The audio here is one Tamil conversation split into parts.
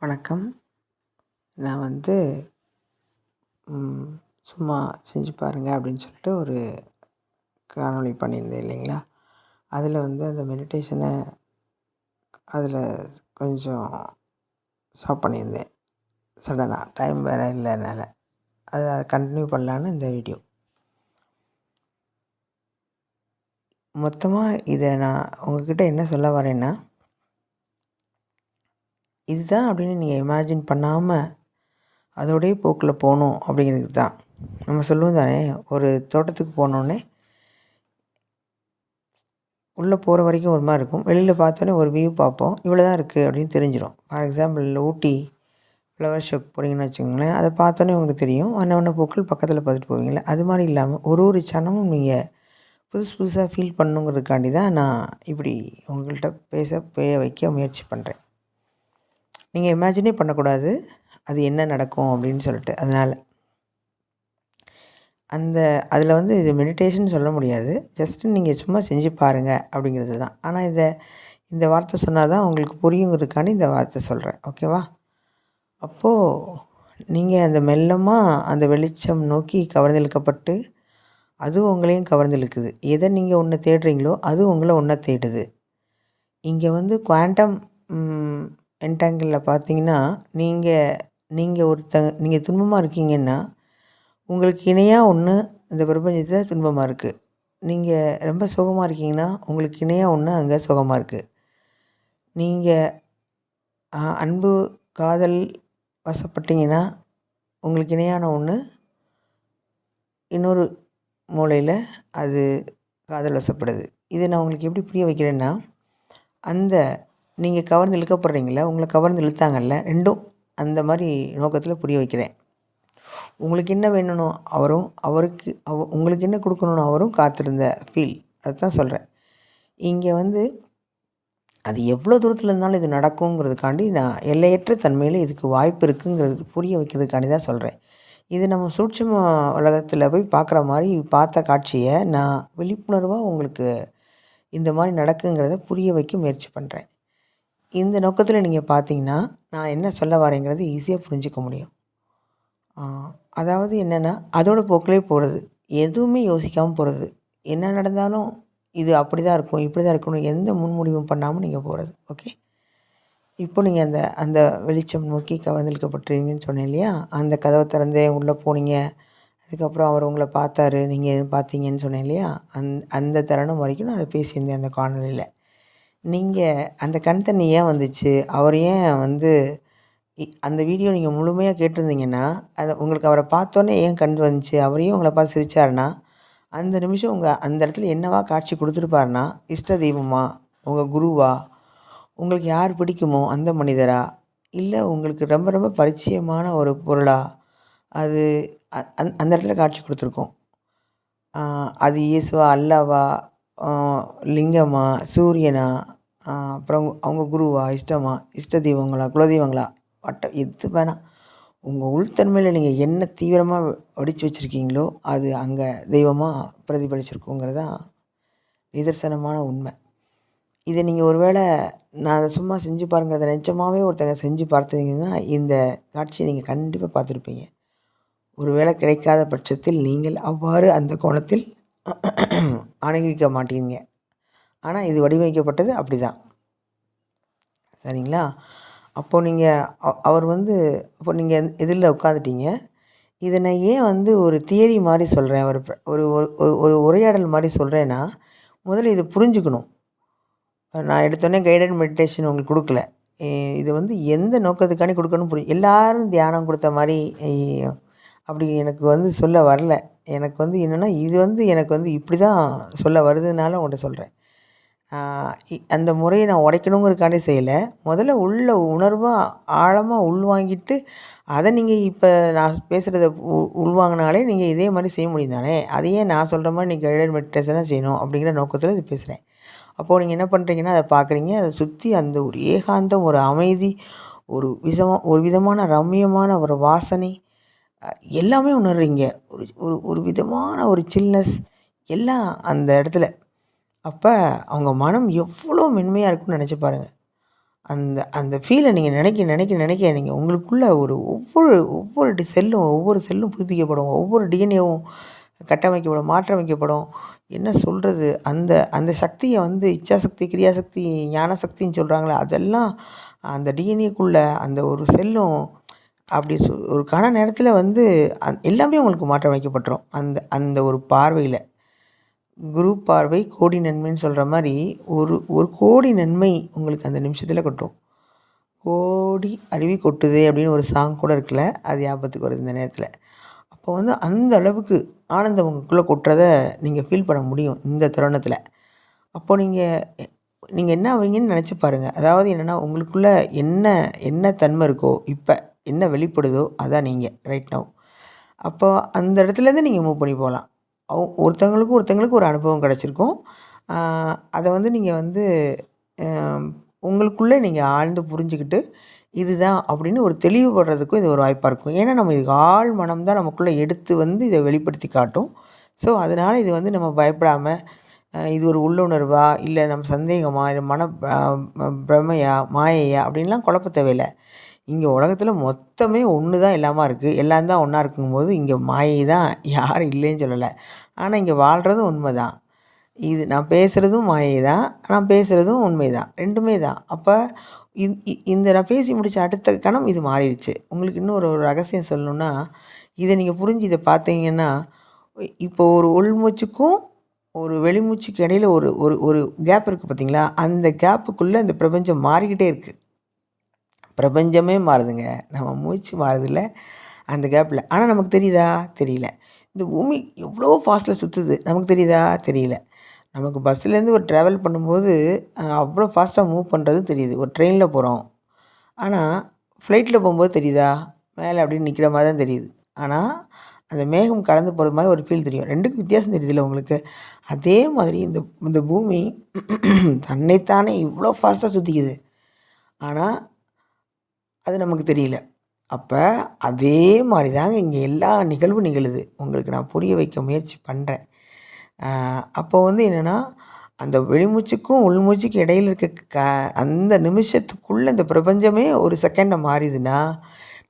வணக்கம். நான் சும்மா செஞ்சு பாருங்கள் அப்படின்னு சொல்லிட்டு ஒரு காணொளி பண்ணியிருந்தேன் இல்லைங்களா? அதில் அந்த மெடிடேஷனை அதில் கொஞ்சம் ஸ்டாப் பண்ணியிருந்தேன். சடனாக டைம் வேறு இல்லை, என்னால் அதை கண்டினியூ பண்ணலான்னு இந்த வீடியோ. மொத்தமாக இதை நான் உங்கள்கிட்ட என்ன சொல்ல வரேன்னா, இதுதான் அப்படின்னு நீங்கள் இமேஜின் பண்ணாமல் அதோடைய போக்கில் போகணும் அப்படிங்கிறது தான். நம்ம சொல்லுவோம் தானே, ஒரு தோட்டத்துக்கு போனோடனே உள்ளே போகிற வரைக்கும் ஒரு மாதிரி இருக்கும், வெளியில் பார்த்தோன்னே ஒரு வியூ பார்ப்போம், இவ்வளோ தான் இருக்குது அப்படின்னு தெரிஞ்சிடும். ஃபார் எக்ஸாம்பிள் ஊட்டி ஃப்ளவர் ஷோக்கு போகிறீங்கன்னு வச்சுக்கோங்களேன், அதை பார்த்தோன்னே உங்களுக்கு தெரியும். வண்ண பூக்கள் பக்கத்தில் பார்த்துட்டு போவீங்களே, அது மாதிரி இல்லாமல் ஒரு சனமும் நீங்கள் புதுசாக ஃபீல் பண்ணணுங்கிறதுக்காண்டி தான் நான் இப்படி உங்கள்கிட்ட பேய வைக்க முயற்சி பண்ணுறேன். நீங்கள் இமேஜினே பண்ணக்கூடாது அது என்ன நடக்கும் அப்படின்னு சொல்லிட்டு. அதனால் அதில் இது மெடிடேஷன் சொல்ல முடியாது, ஜஸ்ட்டு நீங்கள் சும்மா செஞ்சு பாருங்கள் அப்படிங்கிறது தான். ஆனால் இந்த வார்த்தை சொன்னால் தான் உங்களுக்கு புரியுங்கிறதுக்காண்டி இந்த வார்த்தை சொல்கிறேன், ஓகேவா? அப்போது நீங்கள் அந்த மெல்லமாக அந்த வெளிச்சம் நோக்கி கவர்ந்திழுக்கப்பட்டு அதுவும் உங்களையும் கவர்ந்திழுக்குது. எதை நீங்கள் ஒன்று தேடுறீங்களோ அது உங்களை ஒன்றை தேடுது. இங்கே குவாண்டம் என்டாங்கிளில் பார்த்தீங்கன்னா, நீங்கள் துன்பமாக இருக்கீங்கன்னா உங்களுக்கு இணையாக ஒன்று இந்த பிரபஞ்சத்தில் துன்பமாக இருக்குது. நீங்கள் ரொம்ப சுகமாக இருக்கீங்கன்னா உங்களுக்கு இணையாக ஒன்று அங்கே சுகமாக இருக்குது. நீங்கள் அன்பு காதல் வசப்பட்டீங்கன்னா உங்களுக்கு இணையான ஒன்று இன்னொரு மூலையில் அது காதல் வசப்படுது. இதை நான் உங்களுக்கு எப்படி புரிய வைக்கிறேன்னா, நீங்கள் கவர்ந்து இழுக்கப்படுறீங்கள, உங்களை கவர்ந்து இழுத்தாங்கல்ல, ரெண்டும் அந்த மாதிரி நோக்கத்தில் புரிய வைக்கிறேன். உங்களுக்கு என்ன வேணும்னோ அவரும், உங்களுக்கு என்ன கொடுக்கணும்னு அவரும் காத்திருந்த ஃபீல், அதுதான் சொல்கிறேன். இங்கே அது எவ்வளோ தூரத்தில் இருந்தாலும் இது நடக்குங்கிறதுக்காண்டி நான் எல்லையற்ற தன்மையில் இதுக்கு வாய்ப்பு இருக்குங்கிறது புரிய வைக்கிறதுக்காண்டி தான் சொல்கிறேன். இது நம்ம சூட்சும உலகத்தில் போய் பார்க்குற மாதிரி பார்த்த காட்சியை நான் விழிப்புணர்வாக உங்களுக்கு இந்த மாதிரி நடக்குங்கிறத புரிய வைக்க முயற்சி பண்ணுறேன். இந்த நோக்கத்தில் நீங்கள் பார்த்தீங்கன்னா நான் என்ன சொல்ல வரேங்கிறது ஈஸியாக புரிஞ்சிக்க முடியும். அதாவது என்னென்னா, அதோட போக்கிலே போகிறது, எதுவுமே யோசிக்காமல் போகிறது. என்ன நடந்தாலும் இது அப்படி தான் இருக்கும், இப்படி தான் இருக்கணும், எந்த முன்முடிவும் பண்ணாமல் நீங்கள் போகிறது, ஓகே? இப்போ நீங்கள் அந்த வெளிச்சம் நோக்கி கவர்ந்திழுக்கப்பட்டுறீங்கன்னு சொன்னேன் இல்லையா? அந்த கதவை திறந்தே உள்ளே போனீங்க, அதுக்கப்புறம் அவர் உங்களை பார்த்தாரு, நீங்கள் எதுவும் பார்த்தீங்கன்னு சொன்னேன் இல்லையா? அந்த தருணம் வரைக்கும் நான் அதை பேசியிருந்தேன் அந்த காணொலியில். நீங்கள் அந்த கண் தண்ணி ஏன் வந்துச்சு, அவர் ஏன் அந்த வீடியோ நீங்கள் முழுமையாக கேட்டிருந்தீங்கன்னா, உங்களுக்கு அவரை பார்த்தோன்னே ஏன் கண் வந்துச்சு, அவரையும் உங்களை பார்த்து சிரித்தாருன்னா, அந்த நிமிஷம் அந்த இடத்துல என்னவா காட்சி கொடுத்துருப்பாருன்னா, இஷ்ட தெய்வமா, உங்கள் குருவா, உங்களுக்கு யார் பிடிக்குமோ அந்த மனிதரா, இல்லை உங்களுக்கு ரொம்ப ரொம்ப பரிச்சயமான ஒரு பொருளா, அது அந்த இடத்துல காட்சி கொடுத்துருக்கோம். அது இயேசுவா, அல்லாவா, லிங்கமா, சூரியனா, அப்புறம் அவங்க குருவா, இஷ்ட தெய்வங்களா, குலதெய்வங்களா, எது வேணாம், உங்கள் உள்தன்மையில் நீங்கள் என்ன தீவிரமாக வடித்து வச்சுருக்கீங்களோ அது அங்கே தெய்வமாக பிரதிபலிச்சிருக்குங்கிறது தான் நிதர்சனமான உண்மை. இதை நீங்கள் ஒருவேளை நான் அதை சும்மா செஞ்சு பாருங்கிறத நிஜமாகவே ஒருத்தங்க செஞ்சு பார்த்தீங்கன்னா இந்த காட்சியை நீங்கள் கண்டிப்பாக பார்த்துருப்பீங்க. ஒருவேளை கிடைக்காத பட்சத்தில் நீங்கள் அவ்வாறு அந்த கோணத்தில் அணுகிக்க மாட்டீங்க. ஆனால் இது வடிவமைக்கப்பட்டது அப்படி தான், சரிங்களா? அப்போது நீங்கள் அப்போ நீங்கள் இதில் உட்காந்துட்டீங்க. இதை நான் ஏன் ஒரு தியரி மாதிரி சொல்கிறேன், ஒரு உரையாடல் மாதிரி சொல்கிறேன்னா, முதல்ல இதை புரிஞ்சுக்கணும். நான் எடுத்தோடனே கைடட் மெடிடேஷன் உங்களுக்கு கொடுக்கல. இது எந்த நோக்கத்துக்காண்டி கொடுக்கணும் எல்லோரும் தியானம் கொடுத்த மாதிரி அப்படி எனக்கு சொல்ல வரல. எனக்கு என்னென்னா, இது எனக்கு இப்படி தான் சொல்ல வருதுனால உங்கள்கிட்ட சொல்கிறேன். அந்த முறையை நான் உடைக்கணுங்கிறதுக்காண்டி செய்யலை. முதல்ல உள்ள உணர்வாக ஆழமாக உள்வாங்கிட்டு அதை நீங்கள் இப்போ நான் பேசுகிறத உள்வாங்கினாலே நீங்கள் இதே மாதிரி செய்ய முடியும் தானே. அதையே நான் சொல்கிற மாதிரி நீங்கள் கைடட் மெடிடேஷனாக செய்யணும் அப்படிங்கிற நோக்கத்தில் இது பேசுகிறேன். அப்போது நீங்கள் என்ன பண்ணுறீங்கன்னா, அதை பார்க்குறீங்க, அதை சுற்றி அந்த ஒரு ஏகாந்தம், ஒரு அமைதி, ஒரு விதமான ரம்மியமான ஒரு வாசனை, எல்லாமே உணர்றீங்க. ஒரு விதமான ஒரு சில்னஸ் எல்லாம் அந்த இடத்துல. அப்போ அவங்க மனம் எவ்வளோ மென்மையாக இருக்குன்னு நினச்சி பாருங்கள். அந்த அந்த ஃபீலை நீங்கள் நினைக்க நீங்கள் உங்களுக்குள்ள ஒவ்வொரு ஒவ்வொரு செல்லும் புதுப்பிக்கப்படும். ஒவ்வொரு டிஎன்ஏவும் கட்டமைக்கப்படும், மாற்றமைக்கப்படும். என்ன சொல்கிறது, அந்த அந்த சக்தியை வந்து இச்சாசக்தி, கிரியாசக்தி, ஞானசக்தின்னு சொல்கிறாங்களே, அதெல்லாம் அந்த டிஎன்ஏக்குள்ள அந்த ஒரு செல்லும் அப்படி ஒரு கண நேரத்தில் வந்து எல்லாமே உங்களுக்கு மாற்றமைக்கப்பட்டுரும். அந்த அந்த ஒரு பார்வையில் குரு பார்வை கோடி நன்மைன்னு சொல்கிற மாதிரி ஒரு கோடி நன்மை உங்களுக்கு அந்த நிமிஷத்தில் கொட்டும். கோடி அருவி கொட்டுதே அப்படின்னு ஒரு சாங் கூட இருக்குல்ல, அது ஞாபகத்துக்கு வருது இந்த நேரத்தில். அப்போ வந்து அந்த அளவுக்கு ஆனந்தம் உங்களுக்குள்ளே கொட்டுறதை நீங்கள் ஃபீல் பண்ண முடியும் இந்த தருணத்தில். அப்போது நீங்கள் என்ன ஆவீங்கன்னு நினச்சி பாருங்கள். அதாவது என்னென்னா, உங்களுக்குள்ளே என்ன என்ன தன்மை இருக்கோ, இப்போ என்ன வெளிப்படுதோ அதான் நீங்கள் ரைட் நவ். அப்போ அந்த இடத்துலேருந்து நீங்கள் மூவ் பண்ணி போகலாம். ஒருத்தங்களுக்கு ஒரு அனுபவம் கிடச்சிருக்கும். அதை வந்து நீங்கள் வந்து உங்களுக்குள்ளே நீங்கள் ஆழ்ந்து புரிஞ்சுக்கிட்டு இதுதான் அப்படின்னு ஒரு தெளிவுபடுறதுக்கும் இது ஒரு வாய்ப்பாக இருக்கும். ஏன்னா நம்ம இது ஆழ் மனம் தான் நமக்குள்ளே எடுத்து வந்து இதை வெளிப்படுத்தி காட்டும். ஸோ அதனால் இது வந்து நம்ம பயப்படாமல் இது ஒரு உள்ளுணர்வா, இல்லை நம்ம சந்தேகமா, இல்லை பிரமையா, மாயையா அப்படின்லாம் குழப்ப தேவையில்லை. இங்கே உலகத்தில் மொத்தமே ஒன்று தான் எல்லாமா இருக்குது. எல்லாம் தான் ஒன்றா இருக்குங்கும்போது இங்கே மாயை தான், யாரும் இல்லைன்னு சொல்லலை. ஆனால் இங்கே வாழ்கிறதும் உண்மை தான். இது நான் பேசுகிறதும் மாயை தான், நான் பேசுகிறதும் உண்மை தான், ரெண்டுமே தான். அப்போ இந்த நான் பேசி முடித்த அடுத்த கணம் இது மாறிடுச்சு. உங்களுக்கு இன்னும் ஒரு ரகசியம் சொல்லணுன்னா, இதை நீங்கள் புரிஞ்சு இதை பார்த்தீங்கன்னா, இப்போ ஒரு உள்மூச்சுக்கும் ஒரு வெளிமூச்சுக்கு இடையில் ஒரு ஒரு ஒரு கேப் இருக்குது பார்த்தீங்களா? அந்த கேப்புக்குள்ளே இந்த பிரபஞ்சம் மாறிக்கிட்டே இருக்குது. பிரபஞ்சமே மாறுதுங்க. நம்ம மூச்சு மாறுதில்ல அந்த கேப்பில். ஆனால் நமக்கு தெரியுதா? தெரியல. இந்த பூமி எவ்வளோ ஃபாஸ்ட்டில் சுற்றுது, நமக்கு தெரியுதா? தெரியல. நமக்கு பஸ்ஸுலேருந்து ஒரு ட்ராவல் பண்ணும்போது அவ்வளோ ஃபாஸ்ட்டாக மூவ் பண்ணுறது தெரியுது. ஒரு ட்ரெயினில் போகிறோம். ஆனால் ஃப்ளைட்டில் போகும்போது தெரியுதா? மேலே அப்படின்னு நிற்கிற மாதிரி தான் தெரியுது. ஆனால் அந்த மேகம் கடந்து போகிற மாதிரி ஒரு ஃபீல் தெரியும். ரெண்டுக்கும் வித்தியாசம் தெரியுதுல்ல உங்களுக்கு? அதே மாதிரி இந்த பூமி தன்னைத்தானே இவ்வளோ ஃபாஸ்ட்டாக சுற்றிக்குது. ஆனால் அது நமக்கு தெரியல. அப்போ அதே மாதிரி தாங்க இங்கே எல்லா நிகழ்வும் நிகழுது. உங்களுக்கு நான் புரிய வைக்க முயற்சி பண்ணுறேன். அப்போ வந்து என்னென்னா, அந்த வெளிமூச்சுக்கும் உள்மூச்சுக்கும் இடையில் இருக்க அந்த நிமிஷத்துக்குள்ளே இந்த பிரபஞ்சமே ஒரு செகண்டில் மாறிதுன்னா,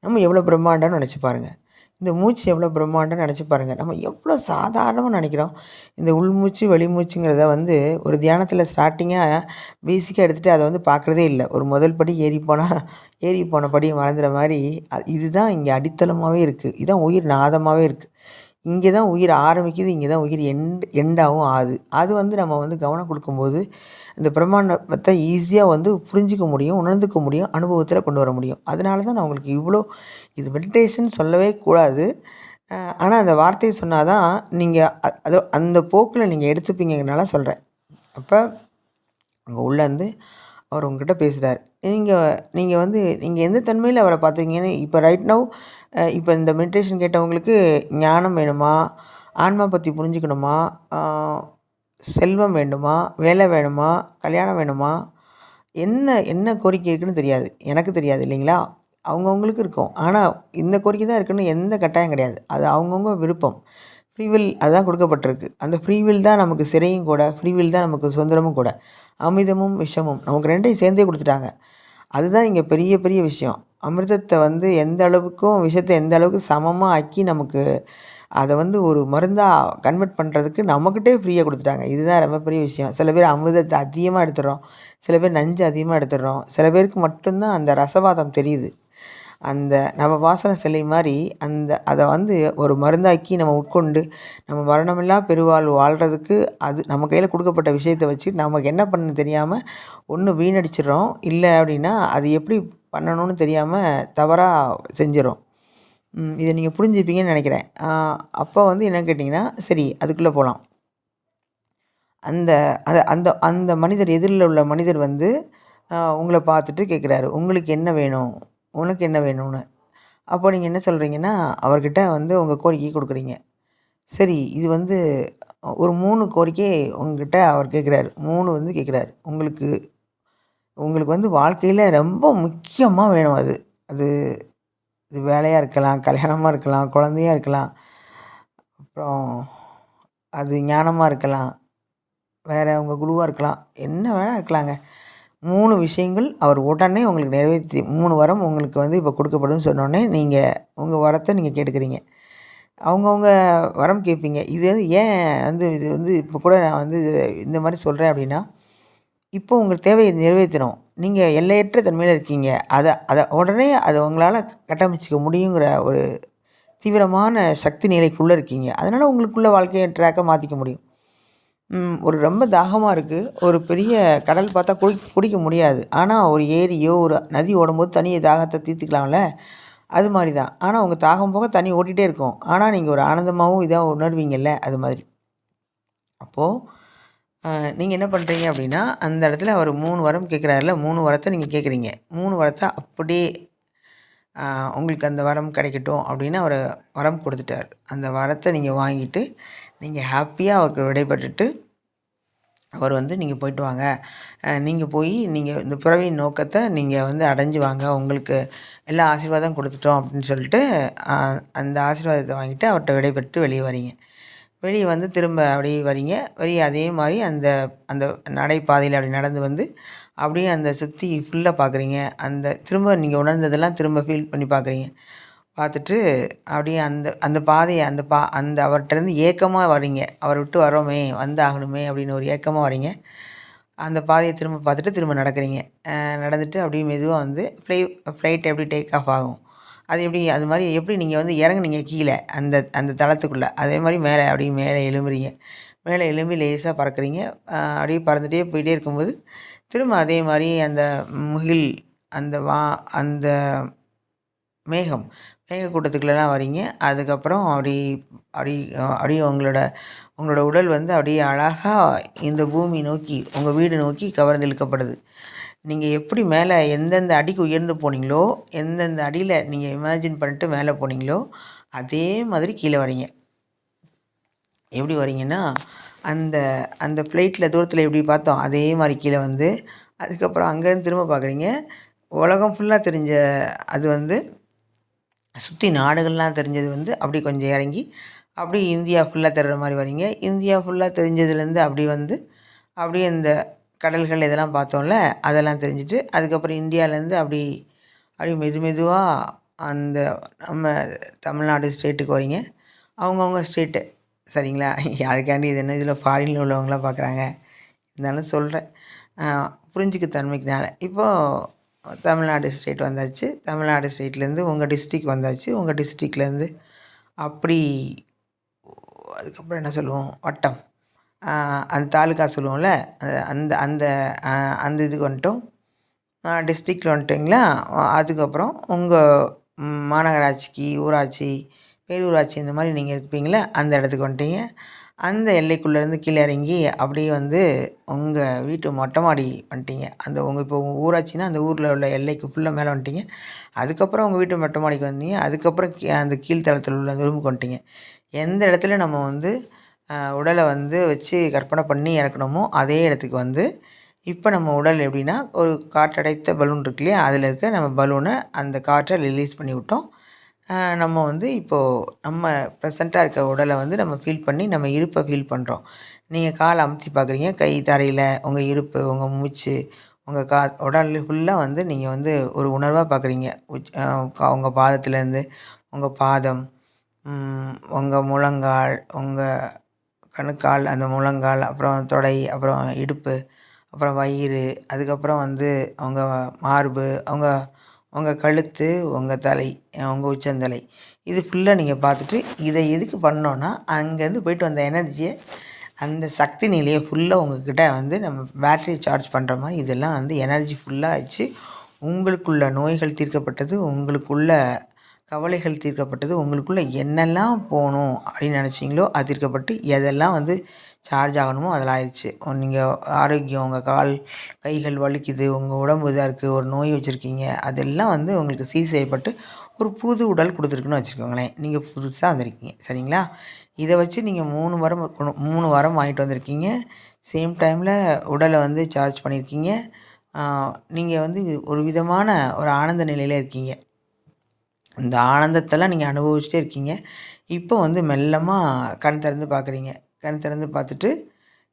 நம்ம எவ்வளோ பிரம்மாண்டம்னு நினச்சி பாருங்கள். இந்த மூச்சு எவ்வளோ பிரம்மாண்டம்னு நினச்சி பாருங்கள். நம்ம எவ்வளோ சாதாரணமாக நினைக்கிறோம். இந்த உள்மூச்சு வெளிமூச்சுங்கிறத வந்து ஒரு தியானத்தில் ஸ்டார்டிங்காக பேசிக்காக எடுத்துகிட்டு அதை வந்து பார்க்குறதே இல்லை. ஒரு முதல் படி ஏறி போன படியை மறந்துற மாதிரி இதுதான் இங்கே அடித்தளமாகவே இருக்குது. இதுதான் உயிர் நாதமாகவே இருக்குது. இங்கே தான் உயிர் ஆரம்பிக்குது, இங்கே தான் உயிர் எண்டாகவும் ஆகுது. அது வந்து நம்ம வந்து கவனம் கொடுக்கும்போது இந்த பிரம்மாண்டத்தை ஈஸியாக வந்து புரிஞ்சிக்க முடியும், உணர்ந்துக்க முடியும், அனுபவத்தில் கொண்டு வர முடியும். அதனால தான் நான் உங்களுக்கு இவ்வளோ இது மெடிடேஷன் சொல்லவே கூடாது. ஆனால் அந்த வார்த்தையை சொன்னால் தான் நீங்கள் அந்த போக்கில் நீங்கள் எடுத்துப்பீங்கனால சொல்கிறேன். அப்போ அங்கே உள்ளேருந்து அவர் உங்ககிட்ட பேசுகிறார். நீங்கள் வந்து நீங்கள் எந்த தன்மையில் அவரை பார்த்தீங்கன்னு இப்போ ரைட் நவ் இப்போ இந்த மெடிடேஷன் கேட்டவங்களுக்கு ஞானம் வேணுமா, ஆன்மா பற்றி புரிஞ்சுக்கணுமா, செல்வம் வேண்டுமா, வேலை வேணுமா, கல்யாணம் வேணுமா, என்ன கோரிக்கை இருக்குதுன்னு தெரியாது. எனக்கு தெரியாது இல்லைங்களா? அவங்கவுங்களுக்கு இருக்கும். ஆனால் இந்த கோரிக்கை தான் இருக்குதுன்னு எந்த கட்டாயம் கிடையாது. அது அவங்கவுங்க விருப்பம். ஃப்ரீவில் அதுதான் கொடுக்கப்பட்டிருக்கு. அந்த ஃப்ரீவில் தான் நமக்கு சிறையும் கூட, ஃப்ரீவில் தான் நமக்கு சுதந்திரமும் கூட. அமிர்தமும் விஷமும் நமக்கு ரெண்டையும் சேர்ந்தே கொடுத்துட்டாங்க. அதுதான் இங்கே பெரிய பெரிய விஷயம். அமிர்தத்தை வந்து எந்த அளவுக்கும் விஷத்தை எந்த அளவுக்கு சமமாக ஆக்கி நமக்கு அதை வந்து ஒரு மருந்தாக கன்வெர்ட் பண்ணுறதுக்கு நம்மக்கிட்டே ஃப்ரீயாக கொடுத்துட்டாங்க. இதுதான் ரொம்ப பெரிய விஷயம். சில பேர் அமிர்தத்தை அதிகமாக எடுத்துடுறோம், சில பேர் நஞ்சு அதிகமாக எடுத்துடுறோம், சில பேருக்கு மட்டும்தான் அந்த ரசவாதம் தெரியுது. அந்த நவவாசன சிலை மாதிரி அதை வந்து ஒரு மருந்தாக்கி நம்ம உட்கொண்டு நம்ம மரணமில்லா பெருவாழ்வு வாழ்கிறதுக்கு அது நம்ம கையில் கொடுக்கப்பட்ட விஷயத்தை வச்சு நமக்கு என்ன பண்ண தெரியாமல் ஒன்று வீணடிச்சிடுறோம். இல்லை அப்படின்னா அது எப்படி பண்ணணும்னு தெரியாமல் தவறாக செஞ்சிடும். இதை நீங்கள் புரிஞ்சுப்பீங்கன்னு நினைக்கிறேன். அப்போ வந்து என்ன கேட்டிங்கன்னா, சரி அதுக்குள்ளே போகலாம். அந்த அந்த அந்த மனிதர் எதிரில் உள்ள மனிதர் வந்து உங்களை பார்த்துட்டு கேட்குறாரு, உங்களுக்கு என்ன வேணும், உனக்கு என்ன வேணும்னு. அப்போ நீங்கள் என்ன சொல்கிறீங்கன்னா, அவர்கிட்ட வந்து உங்கள் கோரிக்கையை கொடுக்குறீங்க. சரி இது வந்து ஒரு 3 கோரிக்கை உங்ககிட்ட அவர் கேட்குறாரு. 3 வந்து கேட்குறாரு. உங்களுக்கு வந்து வாழ்க்கையில் ரொம்ப முக்கியமாக வேணும் அது. அது இது வேலையாக இருக்கலாம், கல்யாணமாக இருக்கலாம், குழந்தையா இருக்கலாம், அப்புறம் அது ஞானமாக இருக்கலாம், வேறு உங்கள் குருவாக இருக்கலாம், என்ன வேணால் இருக்கலாங்க. 3 விஷயங்கள் அவர் உடனே உங்களுக்கு நிறைவேற்றி 3 வரம் உங்களுக்கு வந்து இப்போ கொடுக்கப்படும்னு சொன்னோடனே நீங்கள் உங்கள் வரத்தை நீங்கள் கேட்டுக்கிறீங்க. அவங்கவுங்க வரம் கேட்பீங்க. இது வந்து ஏன் வந்து இது வந்து இப்போ கூட நான் வந்து இந்த மாதிரி சொல்கிறேன் அப்படின்னா, இப்போ உங்கள் தேவையை நிறைவேற்றணும். நீங்கள் எல்லையற்ற தன்மையில் இருக்கீங்க. அதை அதை உடனே அதை உங்களால் கட்டமைச்சிக்க முடியுங்கிற ஒரு தீவிரமான சக்தி நிலைக்குள்ளே இருக்கீங்க. அதனால் உங்களுக்குள்ள வாழ்க்கையை ட்ராக்கை மாற்றிக்க முடியும். ஒரு ரொம்ப தாகமாக இருக்குது. ஒரு பெரிய கடல் பார்த்தா குடிக்க முடியாது. ஆனால் ஒரு ஏரியோ, ஒரு நதி ஓடும்போது தண்ணியை தாகத்தை தீர்த்துக்கலாம்ல. அது மாதிரி தான். ஆனால் உங்கள் தாகம் போக தண்ணி ஓடிட்டே இருக்கும். ஆனால் நீங்கள் ஒரு ஆனந்தமாகவும் இதாக உணர்வீங்கள்ல, அது மாதிரி. அப்போது நீங்கள் என்ன பண்ணுறீங்க அப்படின்னா, அந்த இடத்துல அவர் 3 வரம் கேட்குறாருல, 3 வரத்தை நீங்கள் கேட்குறீங்க. 3 வரத்தை அப்படியே உங்களுக்கு அந்த வரம் கிடைக்கட்டும் அப்படின்னு அவர் வரம் கொடுத்துட்டார். அந்த வரத்தை நீங்கள் வாங்கிட்டு, நீங்கள் ஹாப்பியாக அவருக்கு விடைபெற்றுட்டு, அவர் வந்து நீங்கள் போயிட்டு வாங்க. நீங்கள் போய் நீங்கள் இந்த பிறவியின் நோக்கத்தை நீங்கள் வந்து அடைஞ்சு வாங்க. உங்களுக்கு எல்லா ஆசீர்வாதம் கொடுத்துட்டோம் அப்படின்னு சொல்லிட்டு, அந்த ஆசீர்வாதத்தை வாங்கிட்டு அவர்கிட்ட விடைபெற்று வெளியே வரீங்க. வெளியே வந்து திரும்ப அப்படியே வரீங்க. வெளியே அதே மாதிரி அந்த அந்த நடைபாதையில் அப்படி நடந்து வந்து அப்படியே அந்த சுற்றி ஃபுல்லாக பார்க்குறீங்க. அந்த திரும்ப நீங்கள் உணர்ந்ததெல்லாம் திரும்ப ஃபீல் பண்ணி பார்க்குறீங்க. பார்த்துட்டு அப்படியே அந்த அந்த பாதையை அந்த அவர்கிட்டருந்து ஏக்கமாக வரீங்க. அவரை விட்டு வரோமே, வந்தாகணுமே அப்படின்னு ஒரு ஏக்கமாக வரீங்க. அந்த பாதையை திரும்ப பார்த்துட்டு திரும்ப நடக்கிறீங்க. நடந்துட்டு அப்படியே மெதுவாக வந்து ஃப்ளைட் எப்படி டேக் ஆஃப் ஆகும், அது எப்படி அது மாதிரி எப்படி நீங்கள் வந்து இறங்குனீங்க கீழே அந்த அந்த தளத்துக்குள்ளே, அதே மாதிரி அப்படியே மேலே எழும்புறீங்க. மேலே எழும்பி லேசாக பறக்கிறீங்க. அப்படியே பறந்துகிட்டே போயிட்டே இருக்கும்போது திரும்ப அதே மாதிரி அந்த முகில் அந்த அந்த மேகக்கூட்டத்துக்குள்ளலாம் வரீங்க. அதுக்கப்புறம் அப்படியே உங்களோட உடல் வந்து அப்படியே அழகாக இந்த பூமி நோக்கி, உங்கள் வீடு நோக்கி கவர்ந்து இழுக்கப்படுது. நீங்கள் எப்படி மேலே எந்தெந்த அடிக்கு உயர்ந்து போனீங்களோ, எந்தெந்த அடியில் நீங்கள் இமேஜின் பண்ணிட்டு மேலே போனீங்களோ, அதே மாதிரி கீழே வரீங்க. எப்படி வரீங்கன்னா, அந்த அந்த ஃப்ளைட்டில் தூரத்தில் எப்படி பார்த்தோம், அதே மாதிரி கீழே வந்து, அதுக்கப்புறம் அங்கேருந்து திரும்ப பார்க்குறீங்க. உலகம் ஃபுல்லாக தெரிஞ்ச அது வந்து சுற்றி நாடுகள்லாம் தெரிஞ்சது வந்து அப்படி கொஞ்சம் இறங்கி, அப்படி இந்தியா ஃபுல்லாக தெரிகிற மாதிரி வரீங்க. இந்தியா ஃபுல்லாக தெரிஞ்சதுலேருந்து அப்படி வந்து அப்படியே இந்த கடல்கள் இதெல்லாம் பார்த்தோம்ல, அதெல்லாம் தெரிஞ்சுட்டு, அதுக்கப்புறம் இந்தியாவிலேருந்து அப்படியே மெதுவாக அந்த நம்ம தமிழ்நாடு ஸ்டேட்டுக்கு வரீங்க. அவங்கவுங்க ஸ்டேட்டு சரிங்களா? அதுக்காண்டி இது என்ன இதில் ஃபாரினில் உள்ளவங்களாம் பார்க்குறாங்க. இருந்தாலும் சொல்கிறேன், புரிஞ்சுக்க தன்மைக்குனால. இப்போது தமிழ்நாடு ஸ்டேட் வந்தாச்சு. தமிழ்நாடு ஸ்டேட்லேருந்து உங்கள் டிஸ்ட்ரிக் வந்தாச்சு. உங்கள் டிஸ்ட்ரிக்ட்லேருந்து அப்படி அதுக்கப்புறம் என்ன சொல்லுவோம், வட்டம், அந்த தாலுக்கா சொல்லுவோம்ல, அந்த அந்த அந்த இதுக்கு வந்துட்டோம். டிஸ்ட்ரிக்டில் வந்துட்டிங்களா? அதுக்கப்புறம் உங்கள் மாநகராட்சிக்கு, ஊராட்சி, பேரூராட்சி இந்த மாதிரி நீங்கள் இருப்பீங்களே, அந்த இடத்துக்கு வந்துட்டீங்க. அந்த எல்லைக்குள்ளேருந்து கீழே இறங்கி அப்படியே வந்து உங்கள் வீட்டு மொட்டை மாடி வந்துட்டீங்க. அந்த இப்போ உங்கள் ஊராட்சின்னா அந்த ஊரில் உள்ள எல்லைக்கு ஃபுல்லாக மேலே வந்துட்டீங்க. அதுக்கப்புறம் உங்கள் வீட்டு மொட்டை மாடிக்கு வந்தீங்க. அதுக்கப்புறம் அந்த கீழ்த்தளத்தில் உள்ள அந்த ரூமுக்கு வந்துட்டீங்க. எந்த இடத்துல நம்ம வந்து உடலை வந்து வச்சு கற்பனை பண்ணி இறக்கணுமோ அதே இடத்துக்கு வந்து, இப்போ நம்ம உடல் எப்படின்னா, ஒரு காற்றடைத்த பலூன் இருக்கு இல்லையா, அதில் இருக்க நம்ம பலூனை அந்த காற்றை ரிலீஸ் பண்ணி விட்டோம். நம்ம வந்து இப்போது நம்ம ப்ரெசண்ட்டாக இருக்க உடலை வந்து நம்ம ஃபீல் பண்ணி நம்ம இருப்பை ஃபீல் பண்ணுறோம். நீங்கள் காலை அமுத்தி பார்க்குறீங்க, கை தரையில், உங்கள் இருப்பு, உங்கள் மூச்சு, உங்கள் உடல் ஃபுல்லாக வந்து நீங்கள் வந்து ஒரு உணர்வாக பார்க்குறீங்க. உங்கள் பாதத்துலேருந்து உங்கள் பாதம், உங்கள் முழங்கால், உங்கள் கணுக்கால், அந்த முழங்கால், அப்புறம் தொடை, அப்புறம் இடுப்பு, அப்புறம் வயிறு, அதுக்கப்புறம் வந்து உங்கள் மார்பு, உங்கள் கழுத்து, உங்கள் தலை, உங்கள் உச்சந்தலை, இது ஃபுல்லாக நீங்கள் பார்த்துட்டு, இதை எதுக்கு பண்ணோன்னா, அங்கேருந்து போய்ட்டு வந்த எனர்ஜியை, அந்த சக்தி நிலையை ஃபுல்லாக உங்கள்கிட்ட வந்து நம்ம பேட்ரி சார்ஜ் பண்ணுற மாதிரி இதெல்லாம் வந்து எனர்ஜி ஃபுல்லாக ஆச்சு. உங்களுக்குள்ள நோய்கள் தீர்க்கப்பட்டது, உங்களுக்குள்ள கவலைகள் தீர்க்கப்பட்டது, உங்களுக்குள்ளே என்னெல்லாம் போகணும் அப்படின்னு நினச்சிங்களோ அது தீர்க்கப்பட்டு, எதெல்லாம் வந்து சார்ஜ் ஆகணுமோ அதெல்லாம் ஆயிடுச்சு. நீங்கள் ஆரோக்கியம், உங்கள் கைகள் வலிக்குது, உங்கள் உடம்பு இதாக இருக்குது, ஒரு நோய் வச்சுருக்கீங்க, அதெல்லாம் வந்து உங்களுக்கு சீர் செய்யப்பட்டு ஒரு புது உடல் கொடுத்துருக்குன்னு வச்சுக்கோங்களேன். நீங்கள் புதுசாக வந்திருக்கீங்க சரிங்களா? இதை வச்சு நீங்கள் 3 வாரம் வாங்கிட்டு வந்திருக்கீங்க. சேம் டைமில் உடலை வந்து சார்ஜ் பண்ணியிருக்கீங்க. நீங்கள் வந்து ஒரு விதமான ஒரு ஆனந்த நிலையில் இருக்கீங்க. இந்த ஆனந்தத்தெல்லாம் நீங்கள் அனுபவிச்சுட்டே இருக்கீங்க. இப்போ வந்து மெல்லமாக கண் திறந்து பார்க்குறீங்க. கண் திறந்து பார்த்துட்டு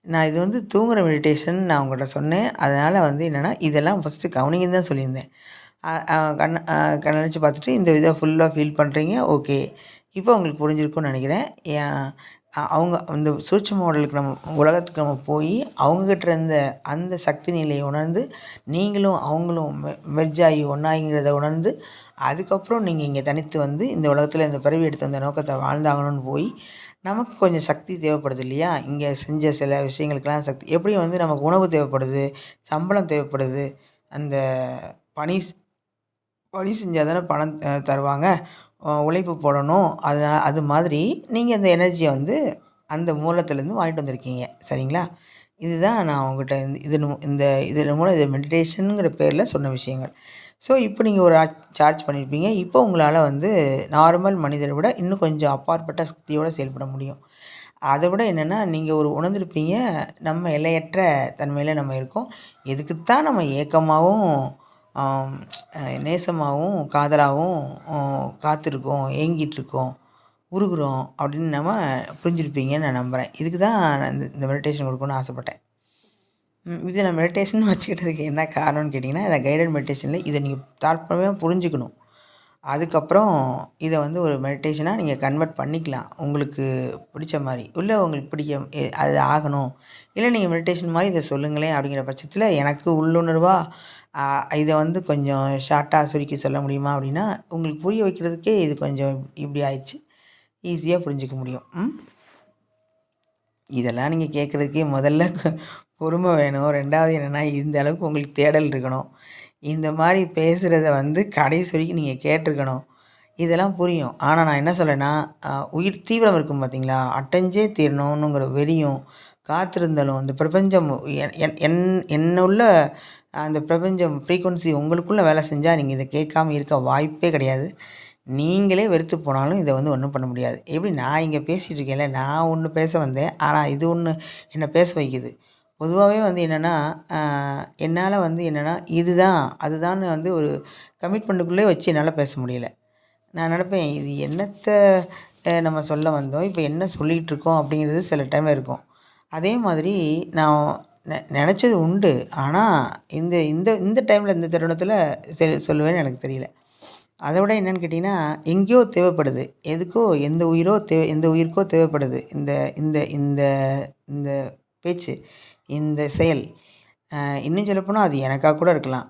நான் இது வந்து தூங்குகிற மெடிடேஷன் நான் உங்கள்கிட்ட சொன்னேன். அதனால் வந்து என்னென்னா இதெல்லாம் ஃபஸ்ட்டு கவனிங்கன்னு தான் சொல்லியிருந்தேன். நினச்சி பார்த்துட்டு இந்த இதை ஃபுல்லாக ஃபீல் பண்ணுறீங்க. ஓகே, இப்போ உங்களுக்கு புரிஞ்சிருக்கும்னு நினைக்கிறேன். அவங்க இந்த சூட்சும மாடலுக்கு நம்ம உலகத்துக்கு நம்ம போய் அவங்கக்கிட்ட இருந்த அந்த சக்தி நிலையை உணர்ந்து நீங்களும் அவங்களும் மெர்ஜ் ஆகி ஒன்றாங்கிறத உணர்ந்து அதுக்கப்புறம் நீங்கள் இங்கே தனித்து வந்து இந்த உலகத்தில் இந்த பிறவி எடுத்து வந்த நோக்கத்தை வாழ்ந்தாகணும்னு போய் நமக்கு கொஞ்சம் சக்தி தேவைப்படுது இல்லையா? இங்கே செஞ்ச சில விஷயங்களுக்கெல்லாம் சக்தி எப்படியும் வந்து நமக்கு உணவு தேவைப்படுது, சம்பளம் தேவைப்படுது. அந்த பணி பணி செஞ்சால் தானே பணம் தருவாங்க. உழைப்பு போடணும். அது மாதிரி நீங்கள் அந்த எனர்ஜியை வந்து அந்த மூலத்துலேருந்து வாங்கிட்டு வந்திருக்கீங்க. சரிங்களா? இதுதான் நான் உங்கள்கிட்ட இதன் மூலம் இது மெடிடேஷனுங்கிற பேரில் சொன்ன விஷயங்கள். ஸோ இப்போ நீங்கள் ஒரு சார்ஜ் பண்ணியிருப்பீங்க. இப்போ உங்களால் வந்து நார்மல் மனிதரை விட இன்னும் கொஞ்சம் அப்பாற்பட்ட சக்தியோடு செயல்பட முடியும். அதை விட என்னென்னா நீங்கள் ஒரு உணர்ந்திருப்பீங்க, நம்ம எல்லையற்ற தன்மையில் நம்ம இருக்கோம். எதுக்குத்தான் நம்ம ஏக்கமாகவும் நேசமாகவும் காதலாகவும் காத்திருக்கோம், ஏங்கிட்டுருக்கோம், உருகுறோம் அப்படின்னு நம்ம புரிஞ்சிருப்பீங்கன்னு நான் நம்புகிறேன். இதுக்கு தான் நான் இந்த மெடிடேஷன் கொடுக்கணும்னு ஆசைப்பட்டேன். இது நான் மெடிடேஷன் வச்சுக்கிட்டதுக்கு என்ன காரணம்னு கேட்டிங்கன்னா, இதை கைடட் மெடிடேஷனில் இதை நீங்கள் தாற்பயமாக புரிஞ்சுக்கணும். அதுக்கப்புறம் இதை வந்து ஒரு மெடிடேஷனாக நீங்கள் கன்வெர்ட் பண்ணிக்கலாம் உங்களுக்கு பிடிச்ச மாதிரி. இல்லை உங்களுக்கு அது ஆகணும், இல்லை நீங்கள் மெடிடேஷன் மாதிரி இதை சொல்லுங்களேன் அப்படிங்கிற பட்சத்தில் எனக்கு உள்ளுணர்வாக இதை வந்து கொஞ்சம் ஷார்ட்டாக சுருக்கி சொல்ல முடியுமா அப்படின்னா, உங்களுக்கு புரிய வைக்கிறதுக்கே இது கொஞ்சம் இப்படி ஆயிடுச்சு. ஈஸியாக புரிஞ்சிக்க முடியும். இதெல்லாம் நீங்கள் கேட்குறதுக்கே முதல்ல பொறுமை வேணும். ரெண்டாவது என்னென்னா இந்த அளவுக்கு உங்களுக்கு தேடல் இருக்கணும். இந்த மாதிரி பேசுகிறத வந்து கடைசி வரைக்கும் நீங்கள் கேட்டிருக்கணும். இதெல்லாம் புரியும். ஆனால் நான் என்ன சொல்கிறேன்னா, உயிர் தீவிரம் இருக்கும் பார்த்தீங்களா? அடைஞ்சே தீரணுங்கிற வெறியும் காத்திருந்தாலும் அந்த பிரபஞ்சம் என்னுள்ள அந்த பிரபஞ்சம் ஃப்ரீக்குவன்சி உங்களுக்குள்ளே வேலை செஞ்சால் நீங்கள் இதை கேட்காம இருக்க வாய்ப்பே கிடையாது. நீங்களே வெறுத்து போனாலும் இதை வந்து ஒன்றும் பண்ண முடியாது. எப்படி நான் இங்கே பேசிகிட்டு இருக்கேன்ல, நான் ஒன்று பேச வந்தேன், ஆனால் இது ஒன்று என்னை பேச வைக்குது. பொதுவாகவே வந்து என்னென்னா என்னால் வந்து என்னென்னா இதுதான் அதுதான்னு வந்து ஒரு கமிட்மெண்ட்டுக்குள்ளே வச்சு என்னால் பேச முடியல. நான் நினப்பேன், இது என்னத்தை நம்ம சொல்ல வந்தோம், இப்போ என்ன சொல்லிகிட்ருக்கோம் அப்படிங்கிறது சில டைமில் இருக்கும். அதே மாதிரி நான் நினச்சது உண்டு. ஆனால் இந்த இந்த இந்த டைமில் இந்த தருணத்தில் சொல்லுவேன்னு எனக்கு தெரியல. அதை விட என்னென்னு கேட்டிங்கன்னா, எங்கேயோ தேவைப்படுது. எதுக்கோ எந்த உயிருக்கோ தேவைப்படுது இந்த இந்த இந்த இந்த பேச்சு, இந்த செயல். இன்னும் சொல்லப்போனால் அது எனக்காக கூட இருக்கலாம்.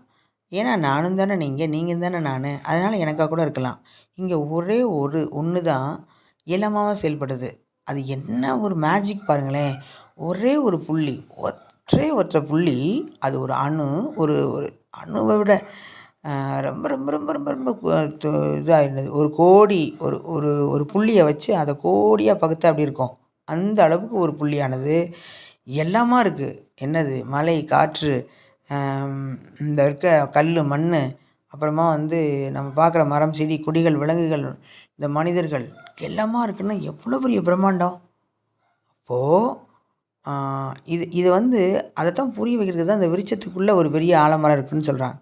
ஏன்னா நானும் தானே நீங்கள் தானே நான். அதனால் எனக்காக கூட இருக்கலாம். இங்கே ஒரே ஒன்று தான் இயலமாக செயல்படுது. அது என்ன ஒரு மேஜிக் பாருங்களேன்! ஒரே ஒரு புள்ளி, ஒற்றை புள்ளி, அது ஒரு அணு. ஒரு அணுவை விட ரொம்ப ரொம்ப ரொம்ப ரொம்ப ரொம்ப இதாகிருந்தது. ஒரு கோடி ஒரு புள்ளியை வச்சு அதை கோடியாக பகுத்தா அப்படி இருக்கும். அந்த அளவுக்கு ஒரு புள்ளியானது எல்லாமா இருக்குது. என்னது மலை, காற்று, இந்த இருக்க கல், மண், அப்புறமா வந்து நம்ம பார்க்குற மரம், செடி, கொடிகள், விலங்குகள், இந்த மனிதர்கள் எல்லாமா இருக்குன்னா எவ்வளோ பெரிய பிரம்மாண்டம். அப்போது இது வந்து அதைத்தான் புரிய வைக்கிறதுக்கு தான் இந்த விருட்சத்துக்குள்ளே ஒரு பெரிய ஆலமரம் இருக்குதுன்னு சொல்கிறாங்க.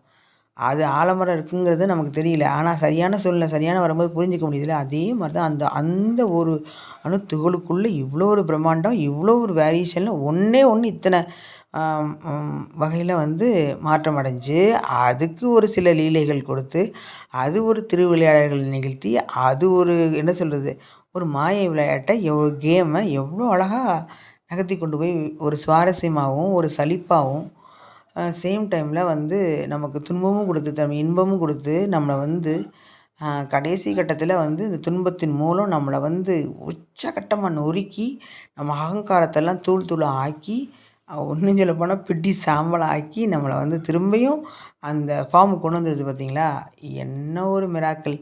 அது ஆலமரம் இருக்குங்கிறது நமக்கு தெரியல. ஆனால் சரியான சூழ்நிலை சரியான வரும்போது புரிஞ்சிக்க முடியுதுல்ல. அதே மாதிரி தான் அந்த ஒரு அணுத்துகளுக்குள்ளே இவ்வளோ ஒரு பிரம்மாண்டம், இவ்வளோ ஒரு வேரியேஷனில் ஒன்றே இத்தனை வகையில் வந்து மாற்றம் அடைஞ்சு, அதுக்கு ஒரு சில லீலைகள் கொடுத்து, அது ஒரு திருவிளையாடல்கள் நிகழ்த்தி, அது ஒரு என்ன சொல்கிறது, ஒரு மாயை விளையாட்டை கேமை எவ்வளோ அழகாக நகர்த்தி கொண்டு போய் ஒரு சுவாரஸ்யமாகவும் ஒரு சலிப்பாகவும் சேம் டைமில் வந்து நமக்கு துன்பமும் கொடுத்து இன்பமும் கொடுத்து நம்மளை வந்து கடைசி கட்டத்தில் வந்து இந்த துன்பத்தின் மூலம் நம்மளை வந்து உச்சகட்டமாக நொறுக்கி நம்ம அகங்காரத்தெல்லாம் தூளாக ஆக்கி ஒன்றும் சொல்ல போனால் பிடி சாம்பலாக ஆக்கி நம்மளை வந்து திரும்பியும் அந்த ஃபார்முக்கு கொண்டு வந்துடுது பார்த்தீங்களா? என்ன ஒரு மிராக்கிள்!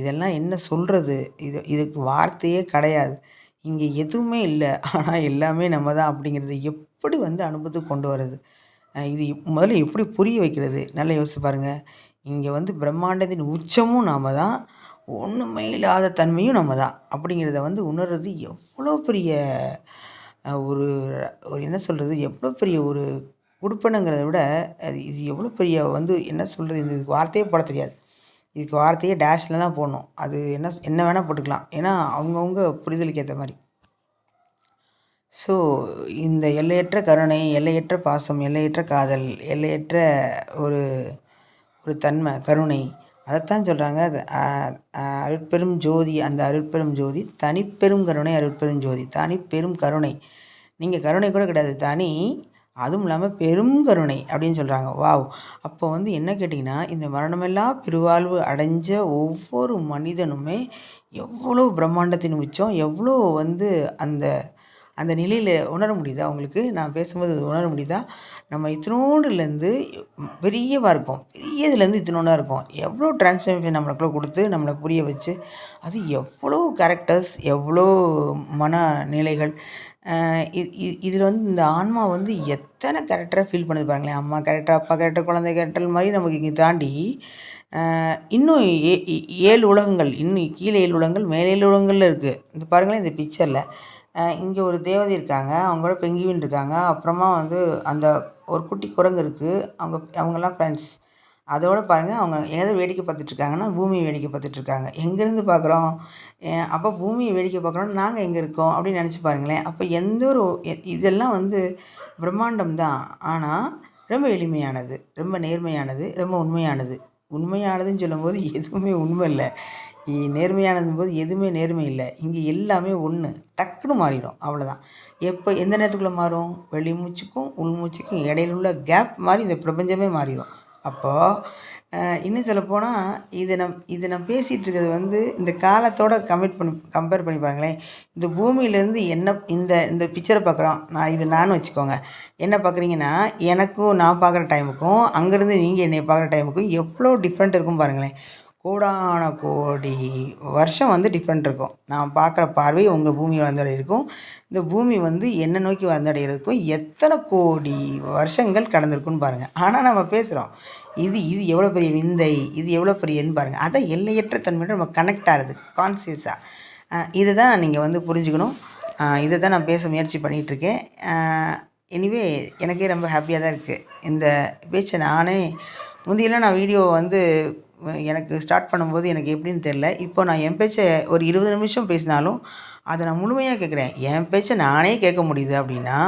இதெல்லாம் என்ன சொல்கிறது? இதுக்கு வார்த்தையே கிடையாது. இங்கே எதுவுமே இல்லை, ஆனால் எல்லாமே நம்ம தான் அப்படிங்கிறது எப்படி வந்து அனுபவத்துக்கு கொண்டு வர்றது? இது முதல்ல எப்படி புரிய வைக்கிறது? நல்லா யோசிச்சு பாருங்கள். இங்கே வந்து பிரம்மாண்டத்தின் உச்சமும் நாம் தான், ஒன்றுமே இல்லாத தன்மையும் நம்ம தான் அப்படிங்கிறத வந்து உணர்றது எவ்வளோ பெரிய ஒரு என்ன சொல்கிறது, எவ்வளோ பெரிய ஒரு கொடுப்பனங்கிறத விட இது எவ்வளோ பெரிய வந்து என்ன சொல்கிறது, இதுக்கு வார்த்தையே போட தெரியாது. இதுக்கு வார்த்தையே டேஷில் தான் போடணும். அது என்ன வேணால் போட்டுக்கலாம். ஏன்னா அவங்கவுங்க புரிதலுக்கு ஏற்ற மாதிரி. ஸோ இந்த எல்லையற்ற கருணை, எல்லையற்ற பாசம், எல்லையற்ற காதல், எல்லையற்ற ஒரு ஒரு தன்மை, கருணை, அதைத்தான் சொல்கிறாங்க. அது அருட்பெரும் ஜோதி, அந்த அருட்பெரும் ஜோதி தனிப்பெரும் கருணை, அருட்பெரும் ஜோதி தனிப்பெரும் கருணை. நீங்கள் கருணை கூட கிடையாது, தனி, அதுவும் இல்லாமல் பெரும் கருணை அப்படின்னு சொல்கிறாங்க. வாவ்! அப்போ வந்து என்ன கேட்டிங்கன்னா, இந்த மரணமெல்லாம் பெருவாழ்வு அடைஞ்ச ஒவ்வொரு மனிதனுமே எவ்வளோ பிரம்மாண்டத்தின் உச்சம், எவ்வளோ வந்து அந்த அந்த நிலையில் உணர முடியுதா உங்களுக்கு? நான் பேசும்போது அது உணர முடியுதா? நம்ம இத்தினோண்டுலேருந்து பெரியவா இருக்கோம், பெரியதுலேருந்து இத்தினோண்டா இருக்கோம். எவ்வளோ டிரான்ஸ்ஃபர்மேஷன் நம்மளுக்குள்ள கொடுத்து நம்மளை புரிய வச்சு, அது எவ்வளோ கேரக்டர்ஸ், எவ்வளோ மனநிலைகள், இதில் வந்து இந்த ஆன்மா வந்து எத்தனை கேரக்டரை ஃபீல் பண்ணுது பாருங்களேன். அம்மா கேரக்டர், அப்பா கேரக்டர், குழந்தை கேரக்டர் மாதிரி நமக்கு இங்கே தாண்டி இன்னும் 7 உலகங்கள், இன்னும் கீழே 7 உலகங்கள், மேலே 7 உலகங்களில் இருக்குது. இது பாருங்களேன், இந்த பிக்சரில் இங்கே ஒரு தேவதை இருக்காங்க, அவங்களோட பெங்குவின் இருக்காங்க, அப்புறமா வந்து அந்த ஒரு குட்டி குரங்கு இருக்குது, அவங்கெல்லாம் ஃப்ரெண்ட்ஸ். அதோடு பாருங்கள், அவங்க எதை வேடிக்கை பார்த்துட்ருக்காங்கன்னா பூமியை வேடிக்கை பார்த்துட்ருக்காங்க. எங்கேருந்து பார்க்குறோம்? அப்போ பூமியை வேடிக்கை பார்க்குறோம், நாங்கள் எங்கே இருக்கோம் அப்படின்னு நினச்சி பாருங்களேன். அப்போ எந்த ஒரு இதெல்லாம் வந்து பிரம்மாண்டம் தான், ஆனால் ரொம்ப எளிமையானது, ரொம்ப நேர்மையானது, ரொம்ப உண்மையானது. உண்மையானதுன்னு சொல்லும்போது எதுவுமே உண்மை இல்லை, நேர்மையானதும் போது எதுவுமே நேர்மை இல்லை. இங்கே எல்லாமே ஒன்று, டக்குன்னு மாறிடும், அவ்வளோதான். எப்போ எந்த நேரத்துக்குள்ளே மாறும்? வெளி மூச்சுக்கும் உள் மூச்சுக்கும் இடையில உள்ள கேப் மாதிரி இந்த பிரபஞ்சமே மாறிடும். அப்போது இன்னும் சொல்லப்போனால் இதை நான் பேசிகிட்டு இருக்கிறது வந்து இந்த காலத்தோட கம்பேர் பண்ணி பாருங்களேன். இந்த பூமியிலேருந்து என்ன இந்த பிக்சரை பார்க்குறோம், நானும் வச்சுக்கோங்க. என்ன பார்க்குறீங்கன்னா, எனக்கும் நான் பார்க்குற டைமுக்கும் அங்கேருந்து நீங்கள் என்னை பார்க்குற டைமுக்கும் எவ்வளோ டிஃப்ரெண்ட் இருக்கும் பாருங்களேன். கோடான கோடி வருஷம் வந்து டிஃப்ரெண்ட் இருக்கும். நான் பார்க்குற பார்வை உங்கள் பூமியை வந்தடை இருக்கும், இந்த பூமி வந்து என்னை நோக்கி வந்தடைகிறதுக்கும் எத்தனை கோடி வருஷங்கள் கடந்திருக்குன்னு பாருங்கள். ஆனால் நம்ம பேசுகிறோம், இது எவ்வளோ பெரிய விந்தை, இது எவ்வளோ பெரியன்னு பாருங்கள். அதான் எல்லையற்ற தன்மையோட நம்ம கனெக்ட் ஆகிறது கான்சியஸாக. இதை தான் நீங்கள் வந்து புரிஞ்சுக்கணும். இதை தான் நான் பேச முயற்சி பண்ணிகிட்ருக்கேன். எனிவே எனக்கே ரொம்ப ஹாப்பியாக தான் இருக்குது இந்த பேச்சை. முந்தியெல்லாம் நான் வீடியோ வந்து எனக்கு ஸ்டார்ட் பண்ணும்போது எனக்கு எப்படின்னு தெரில. இப்போ நான் என் பேச்சை ஒரு 20 நிமிஷம் பேசினாலும் அதை நான் முழுமையாக கேட்குறேன். என் பேச்சை நானே கேட்க முடியுது அப்படின்னா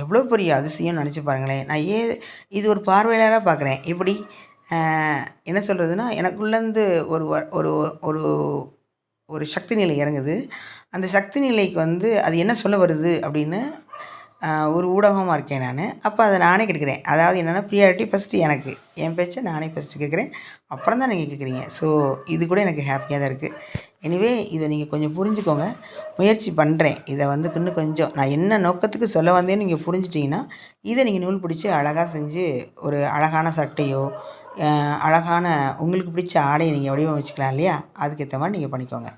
எவ்வளோ பெரிய அதிசயம்னு நினச்சி பாருங்களேன். நான் இது ஒரு பார்வையாளராக பார்க்குறேன். எப்படி என்ன சொல்கிறதுனா, எனக்குள்ளேருந்து ஒரு ஒரு ஒரு ஒரு சக்தி நிலை இறங்குது. அந்த சக்தி நிலைக்கு வந்து அது என்ன சொல்ல வருது அப்படின்னு ஒரு ஊடகமாக இருக்கேன் நான். அப்போ அதை நானே கேட்குறேன். அதாவது என்னென்னா, ப்ரியாரிட்டி ஃபஸ்ட்டு எனக்கு, என் பேச்சை நானே ஃபஸ்ட்டு கேட்குறேன், அப்புறம் தான் நீங்கள் கேட்குறீங்க. ஸோ இது கூட எனக்கு ஹாப்பியாக தான் இருக்குது. எனிவே இதை நீங்கள் கொஞ்சம் புரிஞ்சுக்கோங்க. முயற்சி பண்ணுறேன். இதை வந்து இன்னும் கொஞ்சம் நான் என்ன நோக்கத்துக்கு சொல்ல வந்தேன்னு நீங்கள் புரிஞ்சிட்டிங்கன்னா, இதை நீங்கள் நூல் பிடிச்சி அழகாக செஞ்சு ஒரு அழகான சட்டையோ, அழகான உங்களுக்கு பிடிச்ச ஆடையை நீங்கள் வடிவமைச்சிக்கலாம் இல்லையா? அதுக்கேற்ற மாதிரி நீங்கள் பண்ணிக்கோங்க.